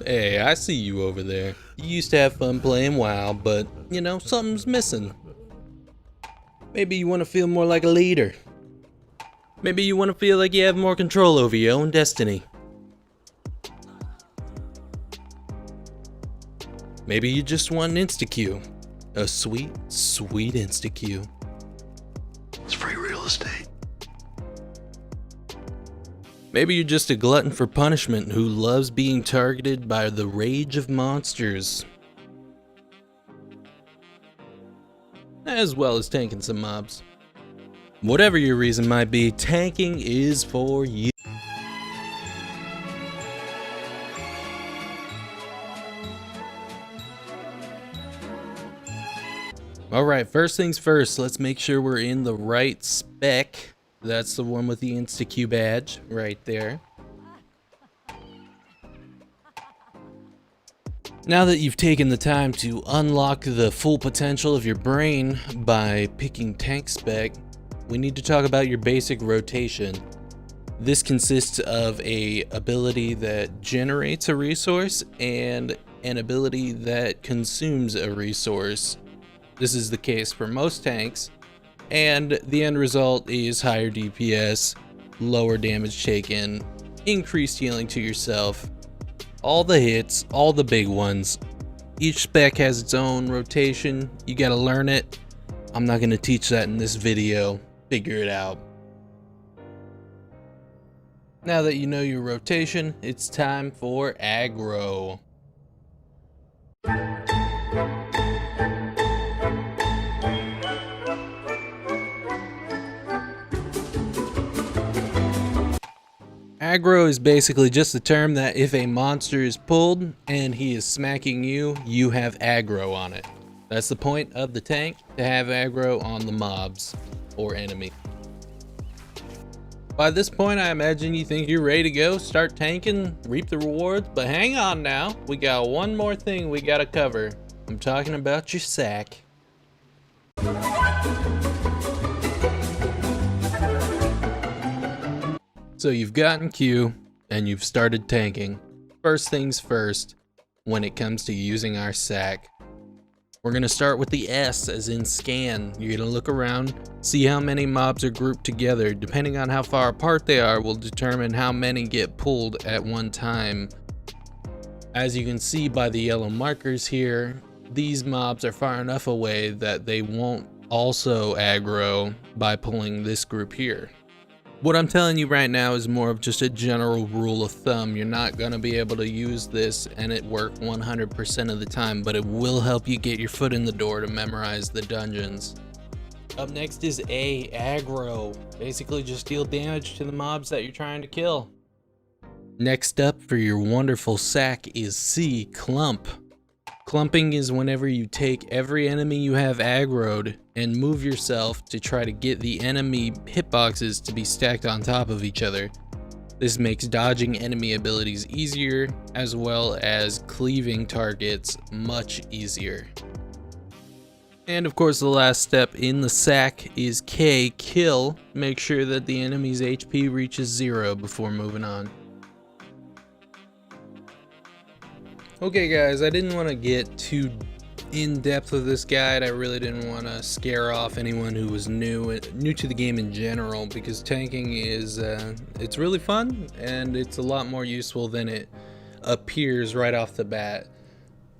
Hey, I see you over there. You used to have fun playing WoW, but, you know, something's missing. Maybe you want to feel more like a leader. Maybe you want to feel like you have more control over your own destiny. Maybe you just want an insta-Q. A sweet, sweet insta-Q. It's free real estate. Maybe you're just a glutton for punishment who loves being targeted by the rage of monsters. As well as tanking some mobs. Whatever your reason might be, tanking is for you. Alright, first things first, let's make sure we're in the right spec. That's the one with the insta-Q badge right there. Now that you've taken the time to unlock the full potential of your brain by picking tank spec, we need to talk about your basic rotation. This consists of an ability that generates a resource and an ability that consumes a resource. This is the case for most tanks, and the end result is higher DPS, lower damage taken, increased healing to yourself, all the hits, all the big ones. Each spec has its own rotation, you gotta learn it. I'm not gonna teach that in this video, figure it out. Now that you know your rotation, it's time for aggro. Aggro is basically just the term that if a monster is pulled and he is smacking you, you have aggro on it. That's the point of the tank, to have aggro on the mobs or enemy. By this point, I imagine you think you're ready to go, start tanking, reap the rewards, but hang on now, we got one more thing we gotta cover. I'm talking about your S.A.C.K. So you've gotten Q and you've started tanking. First things first, when it comes to using our S.A.C.K, we're gonna start with the S as in scan. You're gonna look around, see how many mobs are grouped together. Depending on how far apart they are will determine how many get pulled at one time. As you can see by the yellow markers here, these mobs are far enough away that they won't also aggro by pulling this group here. What I'm telling you right now is more of just a general rule of thumb. You're not going to be able to use this and it work 100% of the time, but it will help you get your foot in the door to memorize the dungeons. Up next is A, aggro. Basically just deal damage to the mobs that you're trying to kill. Next up for your wonderful S.A.C.K is C, clump. Clumping is whenever you take every enemy you have aggroed and move yourself to try to get the enemy hitboxes to be stacked on top of each other. This makes dodging enemy abilities easier, as well as cleaving targets much easier. And of course the last step in the S.A.C.K is K, kill. Make sure that the enemy's HP reaches 0 before moving on. Okay guys, I didn't want to get too in-depth with this guide. I really didn't want to scare off anyone who was new to the game in general, because tanking is it's really fun and it's a lot more useful than it appears right off the bat.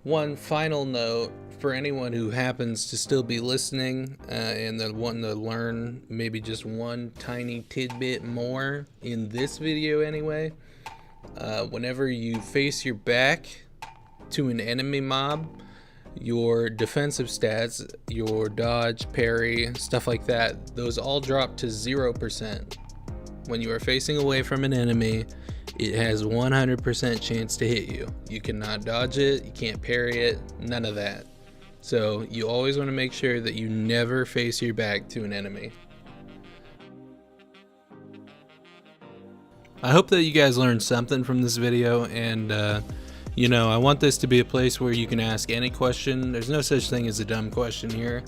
One final note for anyone who happens to still be listening and that wanting to learn maybe just one tiny tidbit more in this video anyway, whenever you face your back to an enemy mob, your defensive stats, your dodge, parry, stuff like that, those all drop to 0%. When you are facing away from an enemy, it has 100% chance to hit you. You cannot dodge it, you can't parry it, none of that. So you always want to make sure that you never face your back to an enemy. I hope that you guys learned something from this video, and you know, I want this to be a place where you can ask any question. There's no such thing as a dumb question here,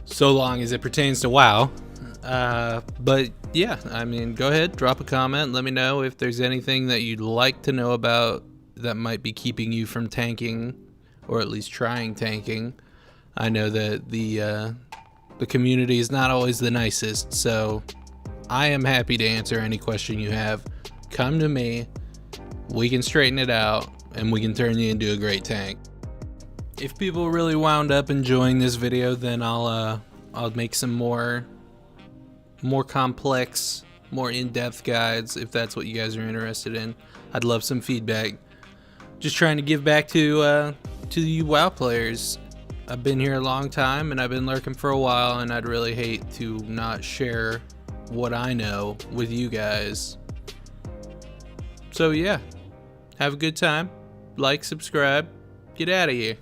so long as it pertains to WoW. But yeah, I mean, go ahead, drop a comment, let me know if there's anything that you'd like to know about that might be keeping you from tanking, or at least trying tanking. I know that the community is not always the nicest, so I am happy to answer any question you have. Come to me, we can straighten it out, and we can turn you into a great tank. If people really wound up enjoying this video, then I'll make some more complex, more in-depth guides if that's what you guys are interested in. I'd love some feedback. Just trying to give back to you WoW players. I've been here a long time and I've been lurking for a while, and I'd really hate to not share what I know with you guys. So yeah, have a good time. Like, subscribe, get out of here.